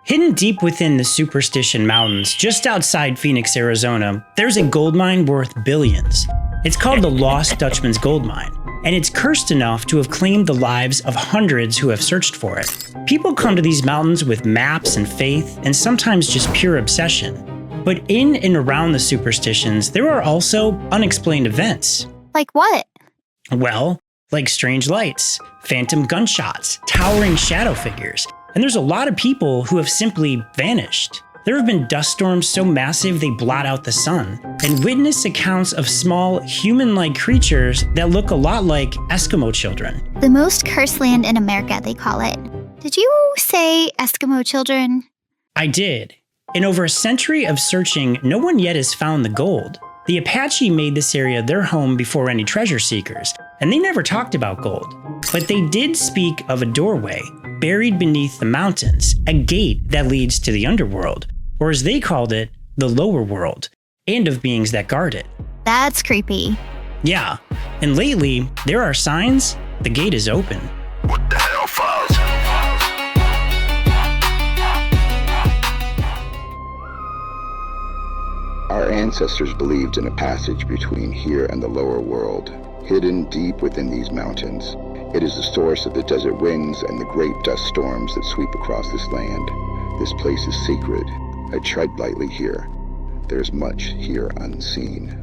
Hidden deep within the Superstition Mountains, just outside Phoenix, Arizona, there's a gold mine worth billions. It's called the Lost Dutchman Gold Mine, and it's cursed enough to have claimed the lives of hundreds who have searched for it. People come to these mountains with maps and faith, and sometimes just pure obsession. But in and around the superstitions, there are also unexplained events. Like what? Well, like strange lights, phantom gunshots, towering shadow figures, and there's a lot of people who have simply vanished. There have been dust storms so massive they blot out the sun, and witness accounts of small, human-like creatures that look a lot like Eskimo children. The most cursed land in America, they call it. Did you say Eskimo children? I did. In over a century of searching, no one yet has found the gold. The Apache made this area their home before any treasure seekers, and they never talked about gold. But they did speak of a doorway, buried beneath the mountains, a gate that leads to the Underworld, or as they called it, the lower world, and of beings that guard it. That's creepy. Yeah, and lately, there are signs the gate is open. What the hell, Files? Our ancestors believed in a passage between here and the lower world, hidden deep within these mountains. It is the source of the desert winds and the great dust storms that sweep across this land. This place is sacred. I tread lightly here. There's much here unseen.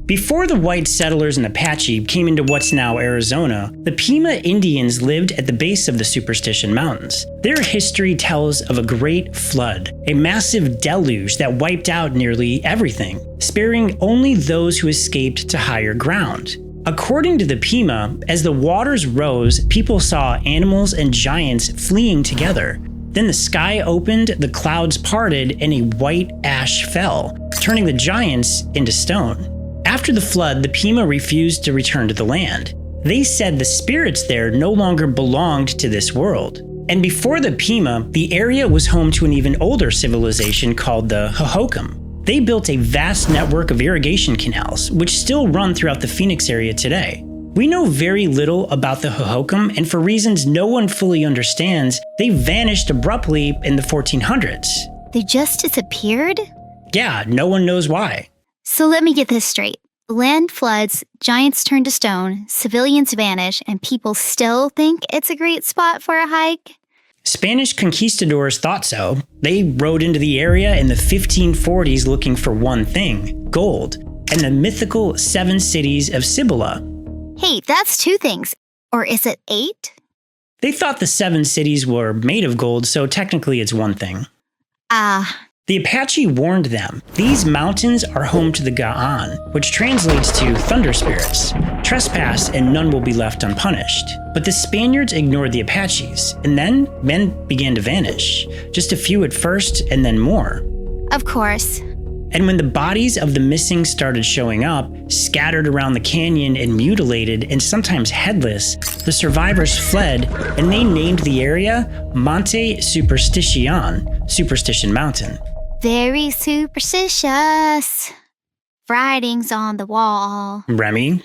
Before the white settlers and Apache came into what's now Arizona, the Pima Indians lived at the base of the Superstition Mountains. Their history tells of a great flood, a massive deluge that wiped out nearly everything, sparing only those who escaped to higher ground. According to the Pima, as the waters rose, people saw animals and giants fleeing together. Then the sky opened, the clouds parted, and a white ash fell, turning the giants into stone. After the flood, the Pima refused to return to the land. They said the spirits there no longer belonged to this world. And before the Pima, the area was home to an even older civilization called the Hohokam. They built a vast network of irrigation canals, which still run throughout the Phoenix area today. We know very little about the Hohokam, and for reasons no one fully understands, they vanished abruptly in the 1400s. They just disappeared? Yeah, no one knows why. So let me get this straight. Land floods, giants turn to stone, civilians vanish, and people still think it's a great spot for a hike? Spanish conquistadors thought so. They rode into the area in the 1540s looking for one thing, gold, and the mythical 7 cities of Cibola. Hey, that's 2 things. Or is it 8? They thought the 7 cities were made of gold, so technically it's one thing. The Apache warned them, these mountains are home to the Ga'an, which translates to thunder spirits. Trespass and none will be left unpunished. But the Spaniards ignored the Apaches, and then men began to vanish. Just a few at first, and then more. Of course. And when the bodies of the missing started showing up, scattered around the canyon and mutilated and sometimes headless, the survivors fled, and they named the area Monte Superstition, Superstition Mountain. Very superstitious. Writings on the wall. Remy?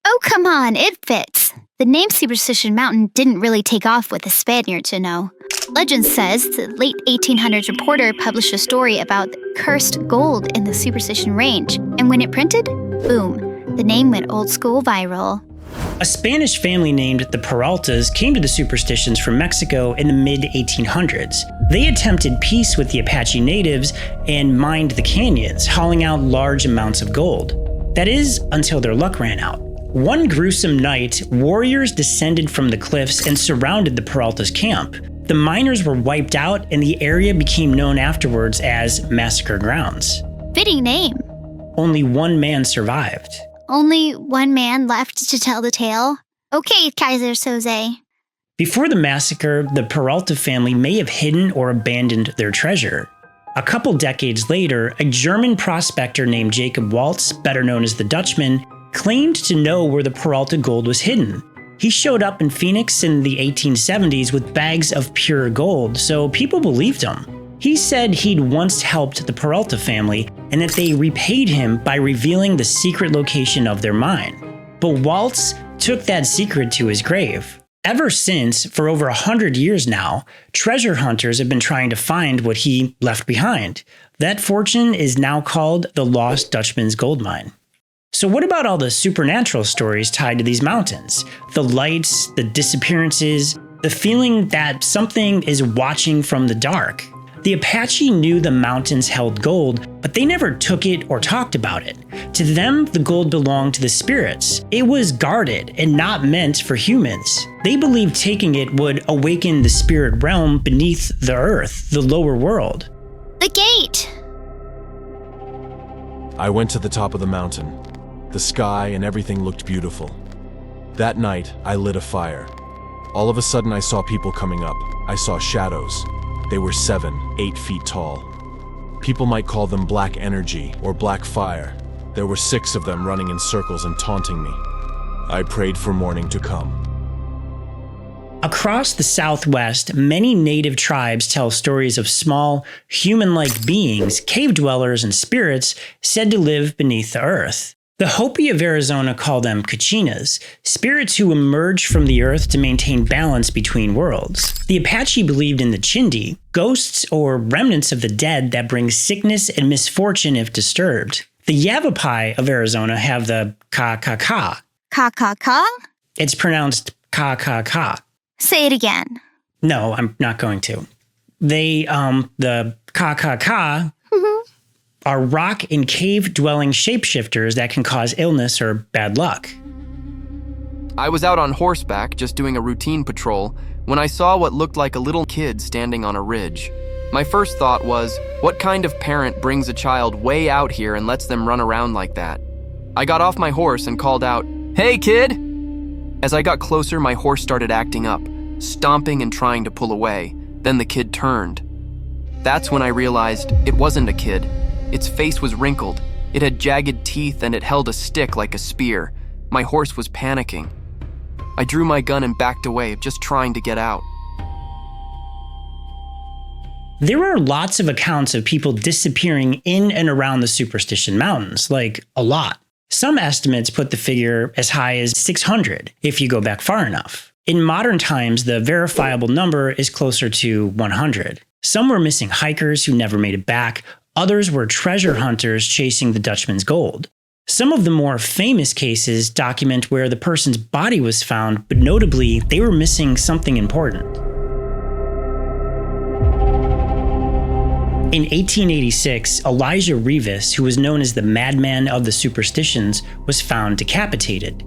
Oh, come on, it fits. The name Superstition Mountain didn't really take off with the Spaniards, you know. Legend says the late 1800s reporter published a story about cursed gold in the Superstition Range, and when it printed, boom, the name went old school viral. A Spanish family named the Peraltas came to the Superstitions from Mexico in the mid-1800s. They attempted peace with the Apache natives and mined the canyons, hauling out large amounts of gold. That is, until their luck ran out. One gruesome night, warriors descended from the cliffs and surrounded the Peraltas' camp. The miners were wiped out, and the area became known afterwards as Massacre Grounds. Fitting name. Only one man survived. Only one man left to tell the tale? Okay, Kaiser Soze. Before the massacre, the Peralta family may have hidden or abandoned their treasure. A couple decades later, a German prospector named Jacob Waltz, better known as the Dutchman, claimed to know where the Peralta gold was hidden. He showed up in Phoenix in the 1870s with bags of pure gold, so people believed him. He said he'd once helped the Peralta family and that they repaid him by revealing the secret location of their mine. But Waltz took that secret to his grave. Ever since, for over 100 years now, treasure hunters have been trying to find what he left behind. That fortune is now called the Lost Dutchman's Gold Mine. So what about all the supernatural stories tied to these mountains? The lights, the disappearances, the feeling that something is watching from the dark. The Apache knew the mountains held gold, but they never took it or talked about it. To them, the gold belonged to the spirits. It was guarded and not meant for humans. They believed taking it would awaken the spirit realm beneath the earth, the lower world. The gate! I went to the top of the mountain. The sky and everything looked beautiful. That night, I lit a fire. All of a sudden, I saw people coming up. I saw shadows. They were 7, 8 feet tall. People might call them black energy or black fire. There were 6 of them running in circles and taunting me. I prayed for morning to come. Across the Southwest, many native tribes tell stories of small, human-like beings, cave dwellers, and spirits said to live beneath the earth. The Hopi of Arizona call them Kachinas, spirits who emerge from the earth to maintain balance between worlds. The Apache believed in the Chindi, ghosts or remnants of the dead that bring sickness and misfortune if disturbed. The Yavapai of Arizona have the Ka-Ka-Ka. Ka-Ka-Ka? It's pronounced Ka-Ka-Ka. Say it again. No, I'm not going to. The Ka-Ka-Ka are rock and cave-dwelling shapeshifters that can cause illness or bad luck. I was out on horseback, just doing a routine patrol, when I saw what looked like a little kid standing on a ridge. My first thought was, what kind of parent brings a child way out here and lets them run around like that? I got off my horse and called out, "Hey, kid!" As I got closer, my horse started acting up, stomping and trying to pull away. Then the kid turned. That's when I realized it wasn't a kid. Its face was wrinkled, it had jagged teeth, and it held a stick like a spear. My horse was panicking. I drew my gun and backed away, just trying to get out. There are lots of accounts of people disappearing in and around the Superstition Mountains, like a lot. Some estimates put the figure as high as 600 if you go back far enough. In modern times, the verifiable number is closer to 100. Some were missing hikers who never made it back. Others were treasure hunters chasing the Dutchman's gold. Some of the more famous cases document where the person's body was found, but notably, they were missing something important. In 1886, Elijah Rivas, who was known as the Madman of the Superstitions, was found decapitated.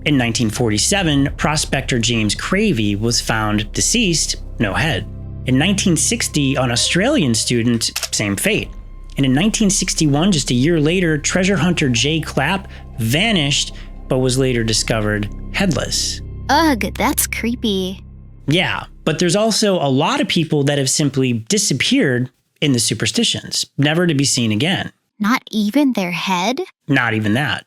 In 1947, prospector James Cravey was found deceased, no head. In 1960, an Australian student, same fate. And in 1961, just a year later, treasure hunter Jay Clapp vanished, but was later discovered headless. Ugh, that's creepy. Yeah, but there's also a lot of people that have simply disappeared in the superstitions, never to be seen again. Not even their head? Not even that.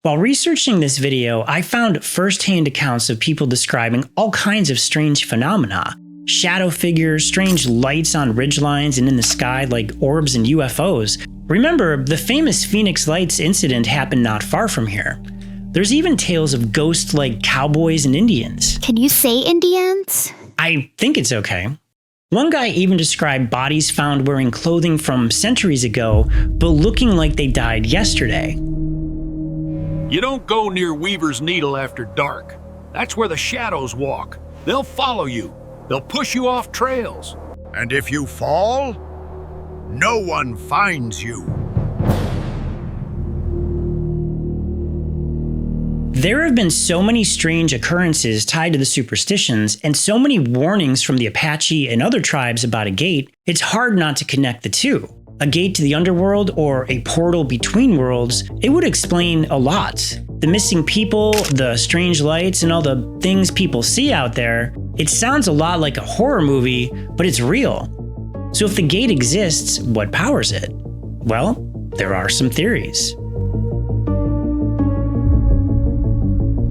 While researching this video, I found first-hand accounts of people describing all kinds of strange phenomena. Shadow figures, strange lights on ridgelines and in the sky like orbs and UFOs. Remember, the famous Phoenix Lights incident happened not far from here. There's even tales of ghost-like cowboys and Indians. Can you say Indians? I think it's okay. One guy even described bodies found wearing clothing from centuries ago, but looking like they died yesterday. You don't go near Weaver's Needle after dark. That's where the shadows walk. They'll follow you. They'll push you off trails. And if you fall, no one finds you. There have been so many strange occurrences tied to the superstitions and so many warnings from the Apache and other tribes about a gate, it's hard not to connect the two. A gate to the underworld or a portal between worlds, it would explain a lot. The missing people, the strange lights, and all the things people see out there, it sounds a lot like a horror movie, but it's real. So if the gate exists, what powers it? Well, there are some theories.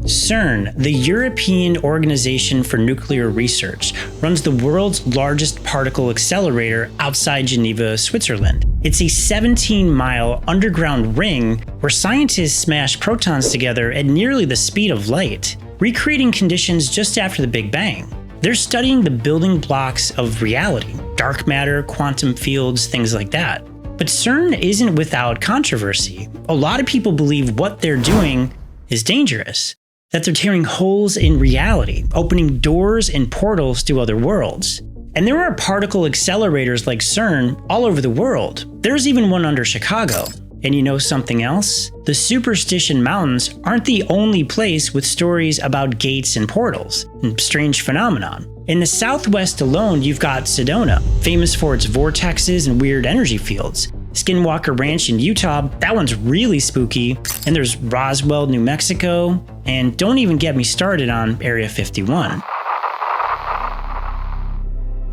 CERN, the European Organization for Nuclear Research, runs the world's largest particle accelerator outside Geneva, Switzerland. It's a 17-mile underground ring where scientists smash protons together at nearly the speed of light. recreating conditions just after the Big Bang. They're studying the building blocks of reality, dark matter, quantum fields, things like that. But CERN isn't without controversy. A lot of people believe what they're doing is dangerous, that they're tearing holes in reality, opening doors and portals to other worlds. And there are particle accelerators like CERN all over the world. There's even one under Chicago. And you know something else? The Superstition Mountains aren't the only place with stories about gates and portals and strange phenomenon. In the Southwest alone, you've got Sedona, famous for its vortexes and weird energy fields. Skinwalker Ranch in Utah, that one's really spooky. And there's Roswell, New Mexico. And don't even get me started on Area 51.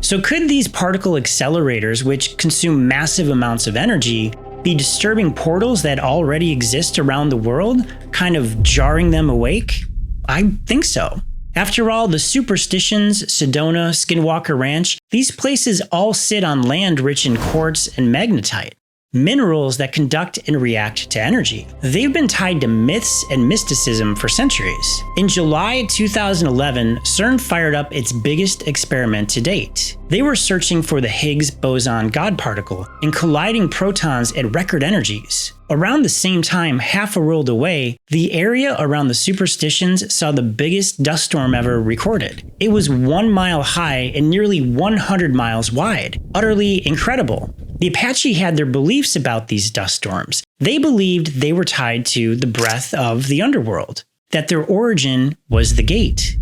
So could these particle accelerators, which consume massive amounts of energy, be disturbing portals that already exist around the world, kind of jarring them awake? I think so. After all, the Superstitions, Sedona, Skinwalker Ranch, these places all sit on land rich in quartz and magnetite, minerals that conduct and react to energy. They've been tied to myths and mysticism for centuries. In July 2011, CERN fired up its biggest experiment to date. They were searching for the Higgs boson God particle and colliding protons at record energies. Around the same time, half a world away, the area around the Superstitions saw the biggest dust storm ever recorded. It was 1 mile high and nearly 100 miles wide. Utterly incredible. The Apache had their beliefs about these dust storms. They believed they were tied to the breath of the Underworld, that their origin was the gate.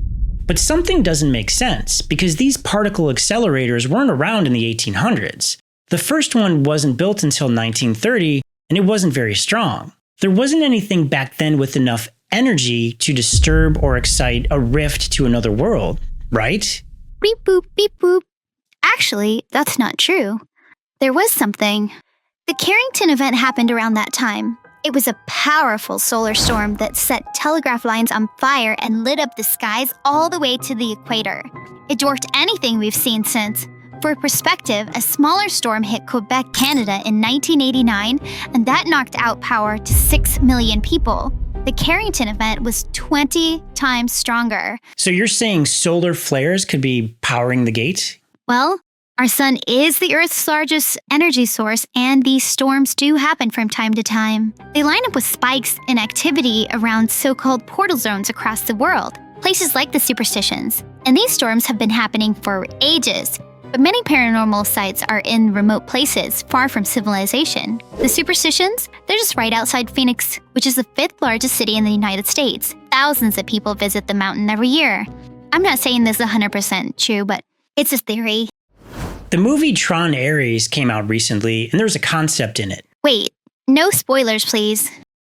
But something doesn't make sense, because these particle accelerators weren't around in the 1800s. The first one wasn't built until 1930, and it wasn't very strong. There wasn't anything back then with enough energy to disturb or excite a rift to another world, right? Beep boop, beep boop. Actually, that's not true. There was something. The Carrington event happened around that time. It was a powerful solar storm that set telegraph lines on fire and lit up the skies all the way to the equator. It dwarfed anything we've seen since. For perspective, a smaller storm hit Quebec, Canada in 1989, and that knocked out power to 6 million people. The Carrington event was 20 times stronger. So you're saying solar flares could be powering the gate? Well, our sun is the Earth's largest energy source, and these storms do happen from time to time. They line up with spikes in activity around so-called portal zones across the world, places like the Superstitions. And these storms have been happening for ages. But many paranormal sites are in remote places, far from civilization. The Superstitions, they're just right outside Phoenix, which is the 5th largest city in the United States. Thousands of people visit the mountain every year. I'm not saying this is 100% true, but it's a theory. The movie Tron Ares came out recently, and there's a concept in it. Wait, no spoilers, please.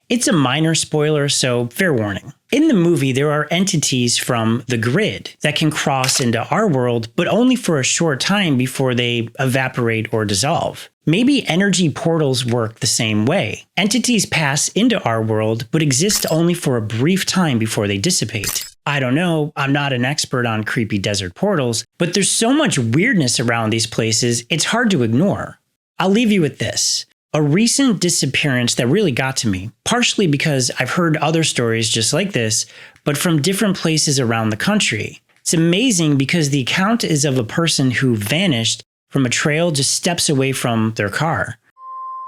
It's a minor spoiler, so fair warning. In the movie, there are entities from the grid that can cross into our world, but only for a short time before they evaporate or dissolve. Maybe energy portals work the same way. Entities pass into our world, but exist only for a brief time before they dissipate. I don't know, I'm not an expert on creepy desert portals, but there's so much weirdness around these places, it's hard to ignore. I'll leave you with this. A recent disappearance that really got to me, partially because I've heard other stories just like this, but from different places around the country. It's amazing because the account is of a person who vanished from a trail just steps away from their car.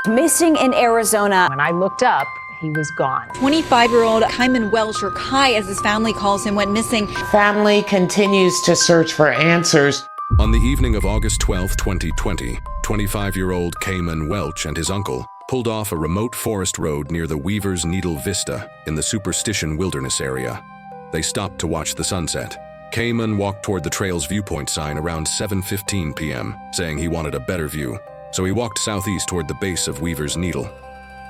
Missing in Arizona. When I looked up, he was gone. 25-year-old Khayman Welch, or Kai as his family calls him, went missing. Family continues to search for answers. On the evening of August 12, 2020, 25-year-old Khayman Welch and his uncle pulled off a remote forest road near the Weaver's Needle Vista in the Superstition Wilderness area. They stopped to watch the sunset. Khayman walked toward the trail's viewpoint sign around 7:15 p.m., saying he wanted a better view, so he walked southeast toward the base of Weaver's Needle.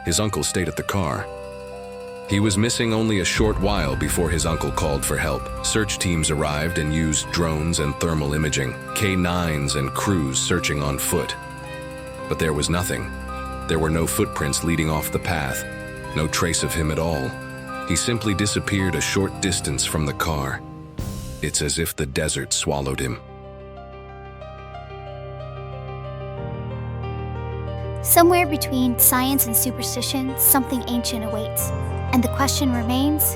His uncle stayed at the car. He was missing only a short while before his uncle called for help. Search teams arrived and used drones and thermal imaging, K9s and crews searching on foot. But there was nothing. There were no footprints leading off the path, no trace of him at all. He simply disappeared a short distance from the car. It's as if the desert swallowed him. Somewhere between science and superstition, something ancient awaits. And the question remains,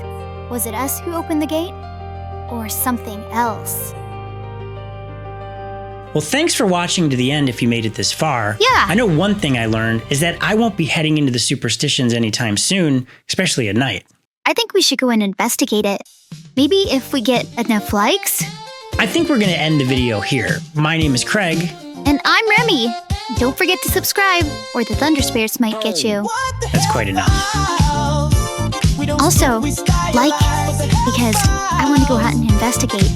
Was it us who opened the gate? Or something else? Well, thanks for watching to the end if you made it this far. Yeah. I know one thing I learned is that I won't be heading into the superstitions anytime soon, especially at night. I think we should go and investigate it. Maybe if we get enough likes? I think we're going to end the video here. My name is Craig. And I'm Remy. Don't forget to subscribe, or the Thunder Spirits might get you. That's quite enough. Also, like, because I want to go out and investigate.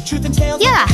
Yeah.